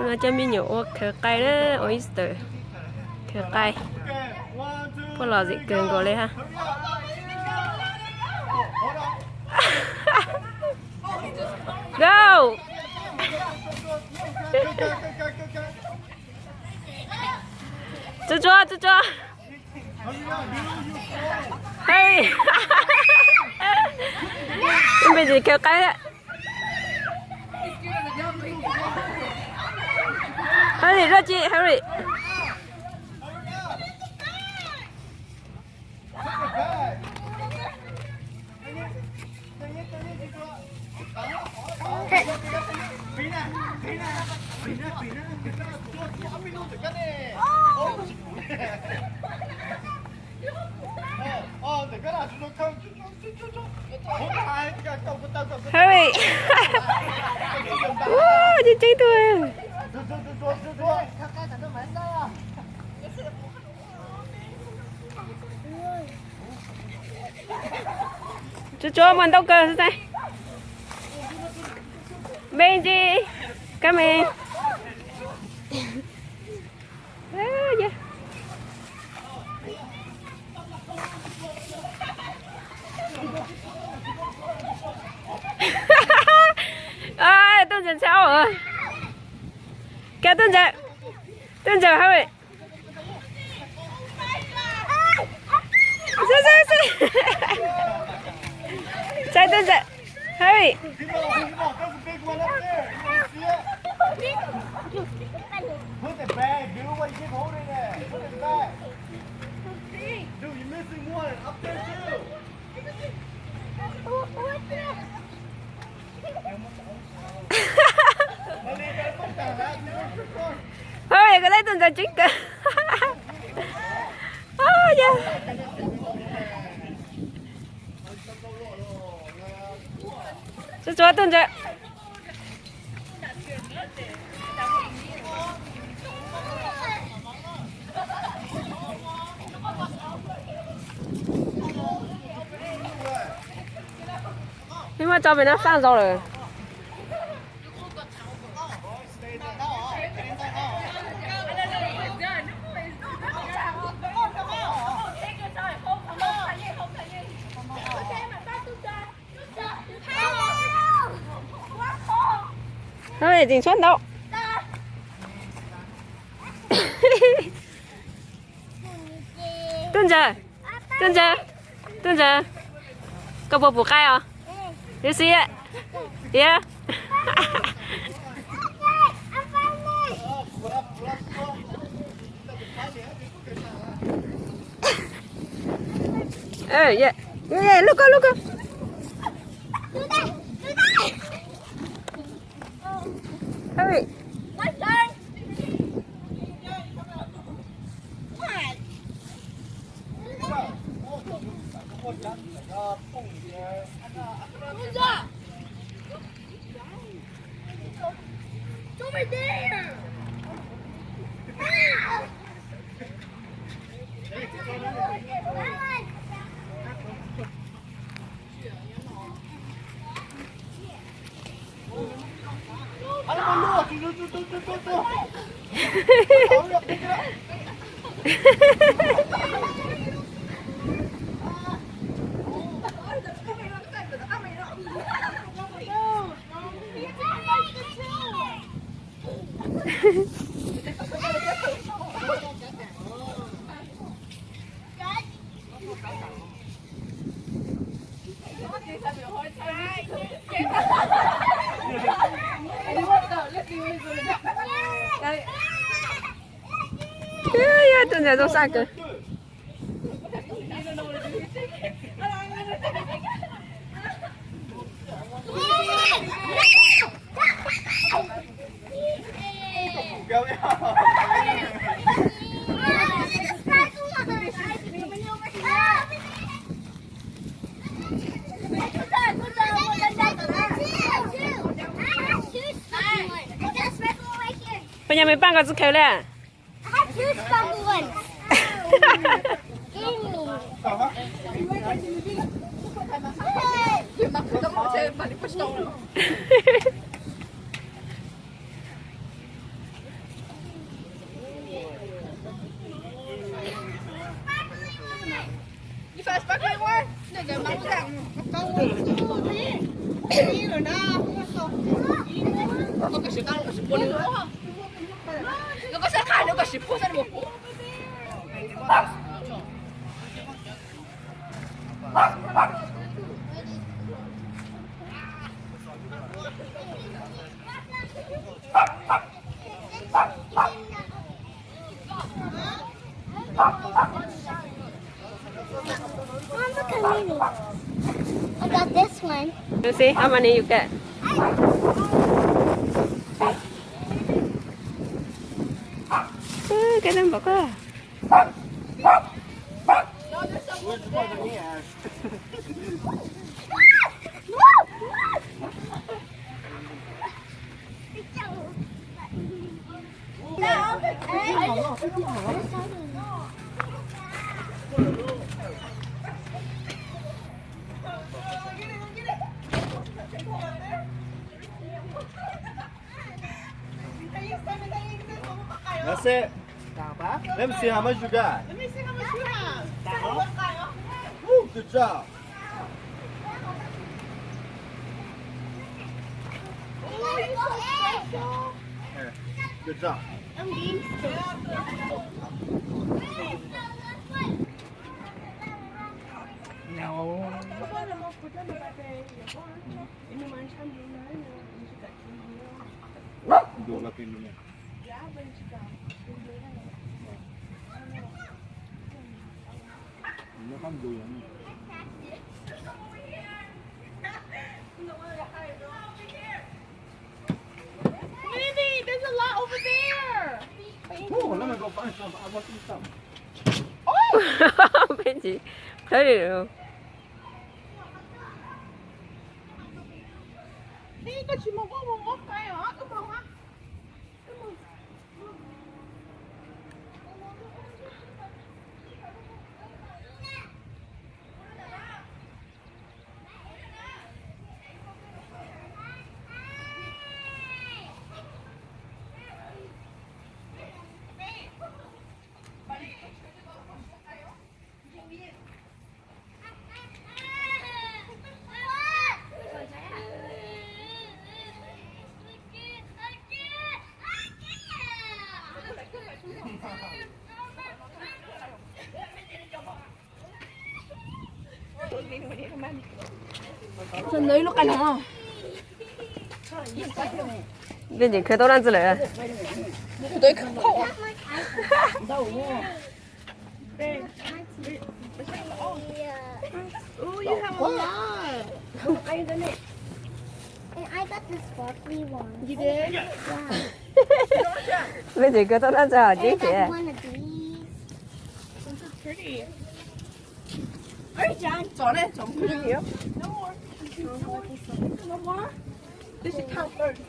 nó cho mình nhiều ô khờ cay đó oyster khờ cay có lò gì cường gọi lên ha go cho hey bây giờ khờ cay á Harry ra chị Harry Harry chị chơi tôi cho mình đâu cơ thế Benji come in yeah. À, tôi dần sao rồi kìa tôi giờ Harry chạy tôi giờ Harry Put it back, dude. What you keep holding that? Put it back. Dude, you're missing one. Up there too. Thôi cái đấy tôi giờ chính cơ. Cho tôi giờ. Nhưng mà cho bên nó sang rồi. Thôi dình xuất đâu. Tuân giờ. Cậu bộ cay à? You see it? Yeah. Oh yeah. Yeah, look. Hurry. My turn. Over there. Yeah, tuân giờ đâu sai cơ. Bây giờ mình搬个只口嘞。 I have two sparkle ones. Give me. 이거 생각하는 거 싶어 살 먹고. I got this one. Lucy, how many you get? Cái đó bọc á. That's it. Let me see how much you got. Woo, good job. Here, good job. Dua lagi dulu. Ini kan doyan. Mindy, there's a lot over there. Oh, let me go find some. I want to eat some. 왠지 별이래요. 이거 지금 먹어볼까요? 먹어. 전 너희로 가냐? 왠지 궤도란 줄 알아. 너희 커. Oh, you have a lot. And I got the sparkly one. You did? Yeah. 왠지 궤도란 줄 알지? And I got one of these. This is pretty. Alright, John. 전에 좀 그릴게요. No more. No more. This is count first.